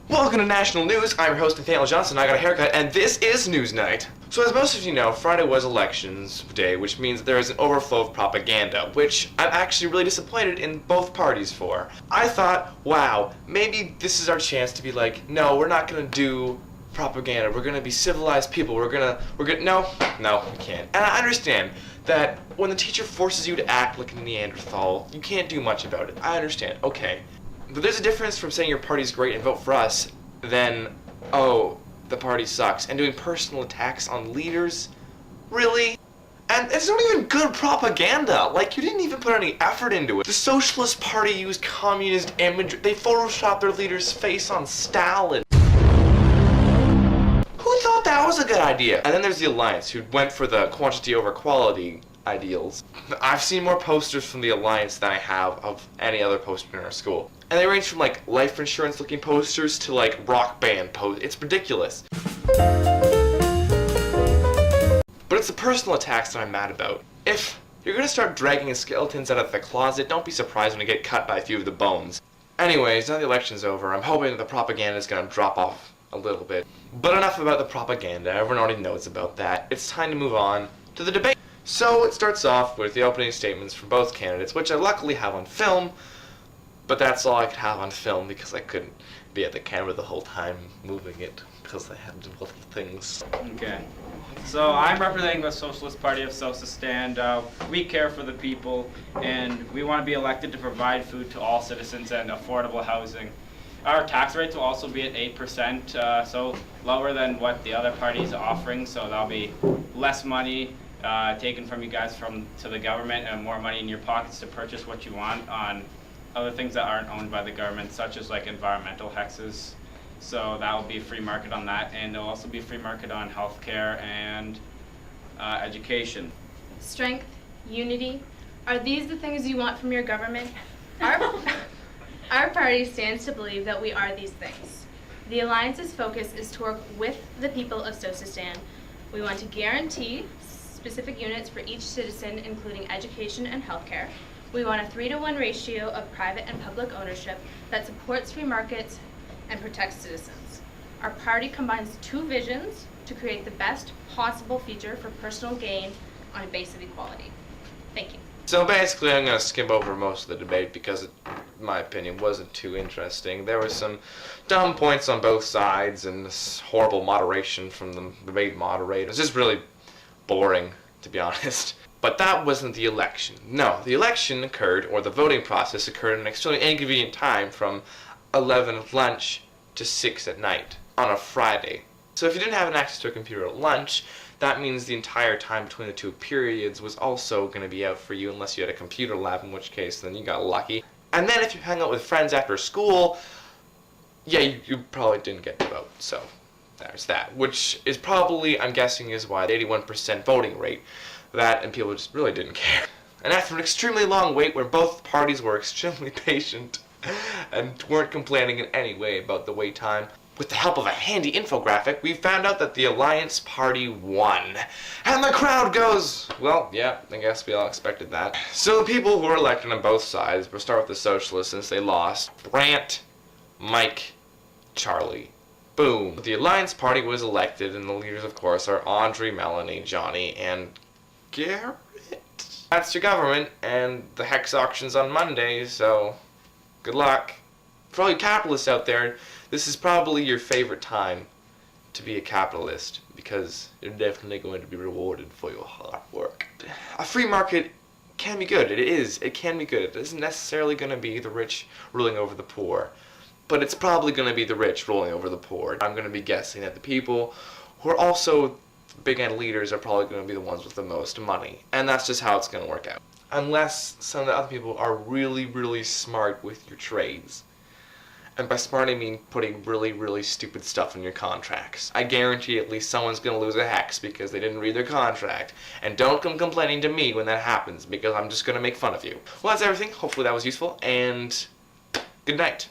Welcome to National News. I'm your host Nathaniel Johnson. I got a haircut, and this is News Night. So as most of you know, Friday was elections day, which means there is an overflow of propaganda, which I'm actually really disappointed in both parties for. I thought, wow, maybe this is our chance to be like, no, we're not gonna do propaganda. We're gonna be civilized people. No, we can't. And I understand that when the teacher forces you to act like a Neanderthal, you can't do much about it. I understand. Okay. But there's a difference from saying your party's great and vote for us than, oh, the party sucks, and doing personal attacks on leaders? Really? And it's not even good propaganda. Like, you didn't even put any effort into it. The Socialist Party used communist imagery. They photoshopped their leader's face on Stalin. Who thought that was a good idea? And then there's the Alliance, who went for the quantity over quality ideals. I've seen more posters from the Alliance than I have of any other poster in our school. And they range from like life insurance looking posters to like rock band posters. It's ridiculous. But it's the personal attacks that I'm mad about. If you're gonna start dragging skeletons out of the closet, don't be surprised when you get cut by a few of the bones. Anyways, now the election's over, I'm hoping that the propaganda is gonna drop off a little bit. But enough about the propaganda, everyone already knows about that. It's time to move on to the debate. So it starts off with the opening statements from both candidates, which I luckily have on film, but that's all I could have on film because I couldn't be at the camera the whole time moving it because I had to do other things. Okay. So I'm representing the Socialist Party of Sosistan. We care for the people, and we want to be elected to provide food to all citizens and affordable housing. Our tax rates will also be at 8%, so lower than what the other parties are offering, so that'll be less money taken from you guys to the government and more money in your pockets to purchase what you want on other things that aren't owned by the government, such as like environmental hexes. So that will be free market on that, and there'll also be free market on healthcare and education. Strength, unity, are these the things you want from your government? Our party stands to believe that we are these things. The Alliance's focus is to work with the people of Sosistan. We want to guarantee specific units for each citizen, including education and healthcare. We want a 3-to-1 ratio of private and public ownership that supports free markets and protects citizens. Our party combines two visions to create the best possible future for personal gain on a base of equality. Thank you. So basically I'm going to skim over most of the debate because it, in my opinion, wasn't too interesting. There were some dumb points on both sides and this horrible moderation from the debate moderator. It's just really boring, to be honest. But that wasn't the election. No, the election occurred, or the voting process occurred at an extremely inconvenient time from 11 at lunch to 6 at night on a Friday. So if you didn't have an access to a computer at lunch, that means the entire time between the two periods was also going to be out for you unless you had a computer lab, in which case then you got lucky. And then if you hang out with friends after school, yeah, you probably didn't get to vote. So there's that, which is probably, I'm guessing, is why the 81% voting rate. That and people just really didn't care. And after an extremely long wait where both parties were extremely patient and weren't complaining in any way about the wait time, with the help of a handy infographic, we found out that the Alliance Party won. And the crowd goes, well, yeah, I guess we all expected that. So the people who were elected on both sides, we'll start with the Socialists since they lost. Brant, Mike, Charlie. Boom. The Alliance Party was elected, and the leaders, of course, are Audrey, Melanie, Johnny, and Garrett. That's your government, and the hex auction's on Monday, so good luck. For all you capitalists out there, this is probably your favorite time to be a capitalist, because you're definitely going to be rewarded for your hard work. A free market can be good. It can be good. It isn't necessarily going to be the rich ruling over the poor, but it's probably going to be the rich ruling over the poor. I'm going to be guessing that the people who are also big end leaders are probably going to be the ones with the most money, and that's just how it's going to work out. Unless some of the other people are really, really smart with your trades. And by smart I mean putting really, really stupid stuff in your contracts. I guarantee at least someone's going to lose a hex because they didn't read their contract. And don't come complaining to me when that happens, because I'm just going to make fun of you. Well, that's everything. Hopefully that was useful, and good night.